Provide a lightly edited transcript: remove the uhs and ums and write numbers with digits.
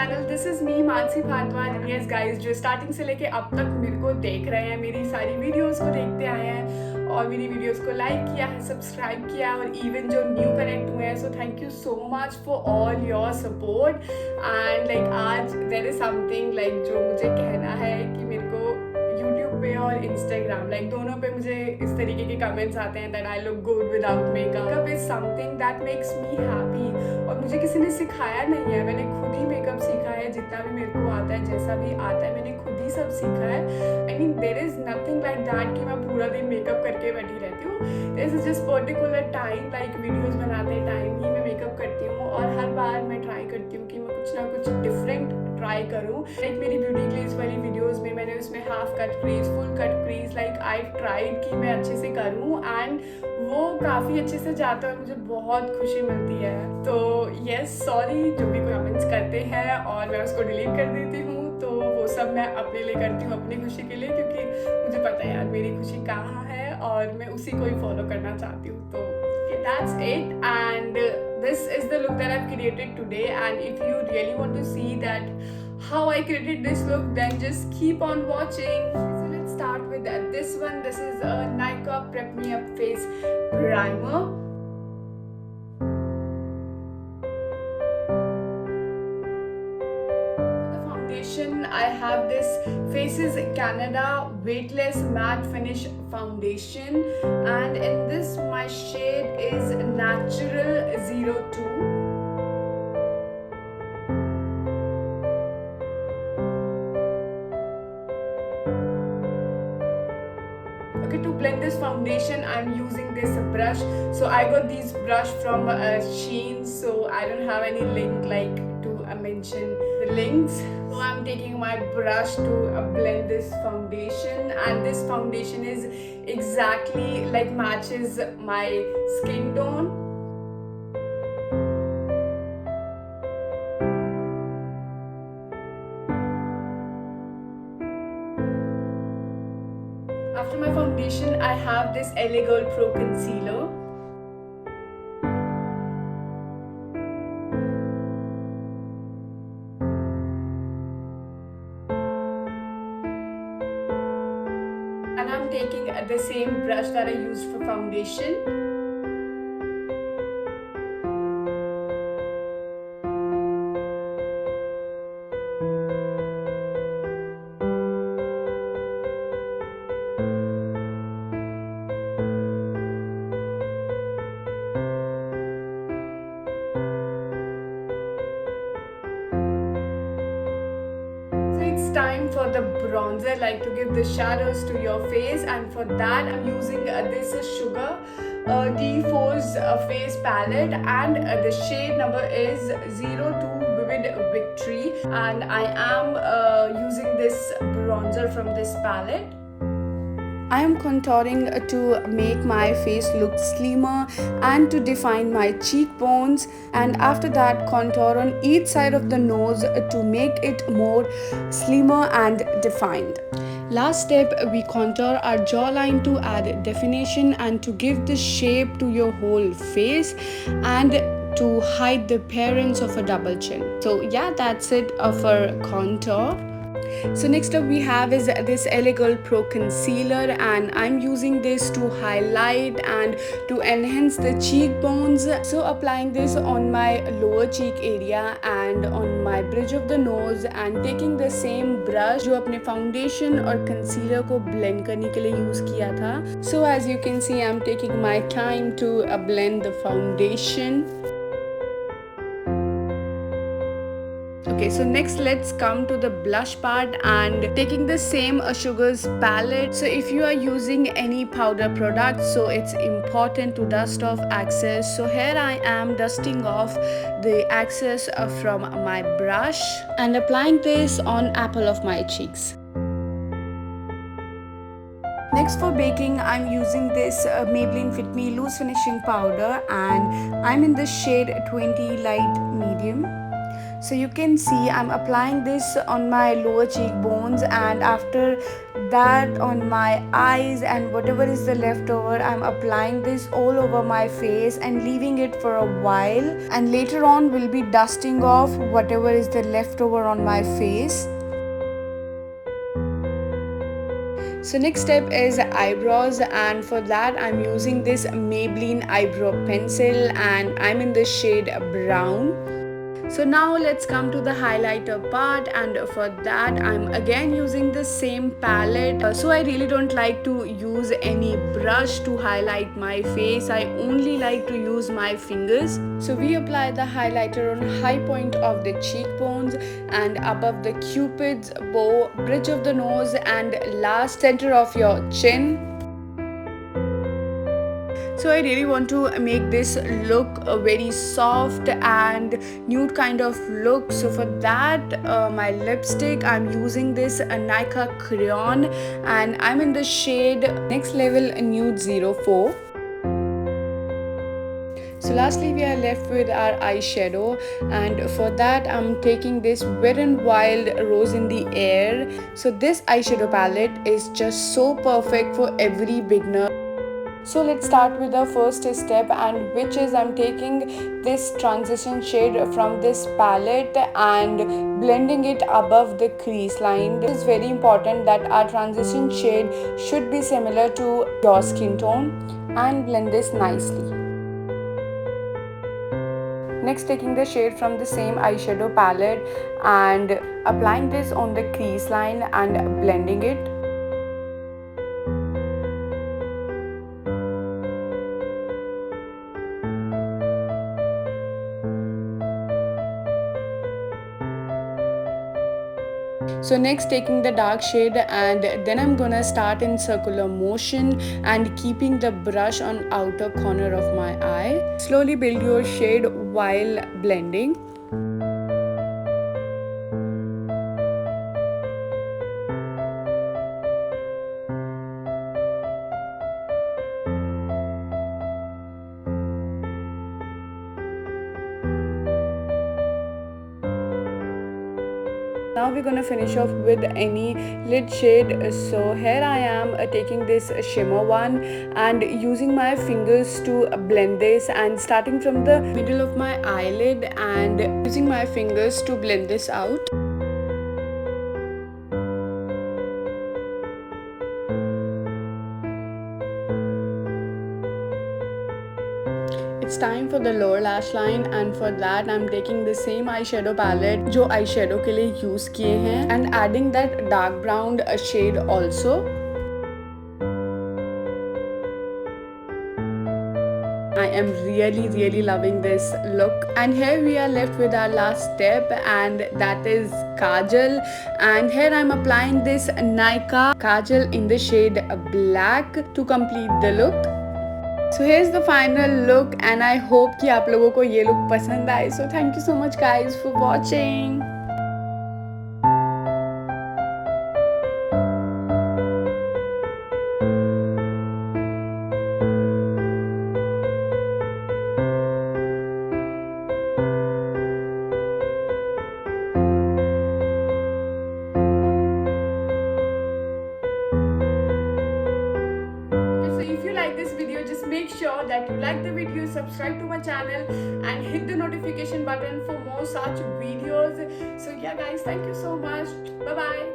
Channel. This is me Mansi Bhardwaj. Yes guys, जो starting से लेके अब तक मेरे को देख रहे हैं, मेरी सारी वीडियोस को देखते आए हैं और मेरी वीडियोस को लाइक किया है, सब्सक्राइब किया है, और इवन जो न्यू कनेक्ट हुए हैं, so thank you so much for all your support. And like आज देयर इज समथिंग लाइक जो मुझे कहना है कि मेरे को यूट्यूब पे और इंस्टाग्राम लाइक दोनों पे मुझे इस तरीके के कमेंट्स आते हैं that I look good without makeup is something that makes me happy. और मुझे किसी ने सिखाया नहीं है, मैंने खुद ही मेकअप सीखा है। जितना भी मेरे को आता है, जैसा भी आता है, मैंने खुद ही सब सीखा है। I mean there is nothing like that कि मैं पूरा दिन मेकअप करके बैठी रहती हूँ। This is just particular time like videos बनाते टाइम ही मैं मेकअप करती हूँ, और हर बार मैं ट्राई करती हूँ कि मैं कुछ ना कुछ डिफरेंट ट्राई करूँ। लाइक मेरी ब्यूटी क्लीज वाली वीडियोज़ में मैंने उसमें half cut crease, full cut crease like I tried कि मैं अच्छे से करूँ, एंड वो काफ़ी अच्छे से जाता है, मुझे बहुत खुशी मिलती है। तो यस सॉरी जो भी कमेंट्स करते हैं और मैं उसको डिलीट कर देती हूँ, तो वो सब मैं अपने लिए करती हूँ, अपनी खुशी के लिए, क्योंकि मुझे पता है यार मेरी खुशी कहाँ है और मैं उसी को ही फॉलो करना चाहती हूँ। तो that's it, and this is the look that I've created today. And if you really want to see that how I created this look, then just keep on watching. So let's start with that. This one, this is a Nykaa Prep Me Up Face Primer. I have this Faces Canada Weightless Matte Finish Foundation, and in this my shade is Natural 02. Okay, to blend this foundation I'm using this brush. So I got these brush from Shein, so I don't have any link like to mention the links. So I'm taking my brush to blend this foundation, and this foundation is exactly like matches my skin tone. After my foundation, I have this LA Girl Pro Concealer. And I'm taking the same brush that I used for foundation. It's time for the bronzer, like to give the shadows to your face, and for that I'm using this is Sugar D4's face palette, and the shade number is 02 Vivid Victory, and I am using this bronzer from this palette. I am contouring to make my face look slimmer and to define my cheekbones, and after that contour on each side of the nose to make it more slimmer and defined. Last step, we contour our jawline to add definition and to give the shape to your whole face and to hide the appearance of a double chin. So yeah, that's it for contour. So next up we have is this LA Girl Pro Concealer, and I'm using this to highlight and to enhance the cheekbones. So applying this on my lower cheek area and on my bridge of the nose, and taking the same brush जो अपने foundation और concealer को blend करने के लिए use किया था. So as you can see, I'm taking my time to blend the foundation. Okay, so next let's come to the blush part, and taking the same Sugar's palette. So if you are using any powder product, so it's important to dust off excess. So here I am dusting off the excess from my brush and applying this on apple of my cheeks. Next for baking, I'm using this Maybelline Fit Me Loose Finishing Powder, and I'm in the shade 20 Light Medium. So you can see I'm applying this on my lower cheekbones, and after that on my eyes, and whatever is the leftover, I'm applying this all over my face and leaving it for a while, and later on we'll be dusting off whatever is the leftover on my face. So next step is eyebrows, and for that I'm using this Maybelline eyebrow pencil, and I'm in the shade brown. So now let's come to the highlighter part, and for that I'm again using the same palette. So I really don't like to use any brush to highlight my face. I only like to use my fingers. So we apply the highlighter on high point of the cheekbones and above the cupid's bow, bridge of the nose, and last center of your chin. So I really want to make this look a very soft and nude kind of look. So for that my lipstick, I'm using this Nika crayon, and I'm in the shade Next Level Nude 04. So lastly we are left with our eyeshadow, and for that I'm taking this Wet n Wild Rose in the Air. So this eyeshadow palette is just so perfect for every beginner. So let's start with the first step, and which is I'm taking this transition shade from this palette and blending it above the crease line. It is very important that our transition shade should be similar to your skin tone, and blend this nicely. Next, taking the shade from the same eyeshadow palette and applying this on the crease line and blending it. So next, taking the dark shade, and then I'm gonna start in circular motion and keeping the brush on outer corner of my eye. Slowly build your shade while blending. Now we're gonna finish off with any lid shade. So here I am taking this shimmer one and using my fingers to blend this, and starting from the middle of my eyelid and using my fingers to blend this out. It's time for the lower lash line, and for that I'm taking the same eyeshadow palette जो eyeshadow के लिए use किए हैं, and adding that dark brown shade also. I am really loving this look, and here we are left with our last step, and that is kajal. And here I'm applying this Nika kajal in the shade black to complete the look. So here's the final look, and I hope कि आप लोगों को ये look पसंद आए. So thank you so much guys for watching. Make sure that you like the video, subscribe to my channel, and hit the notification button for more such videos. So yeah guys, thank you so much. Bye bye.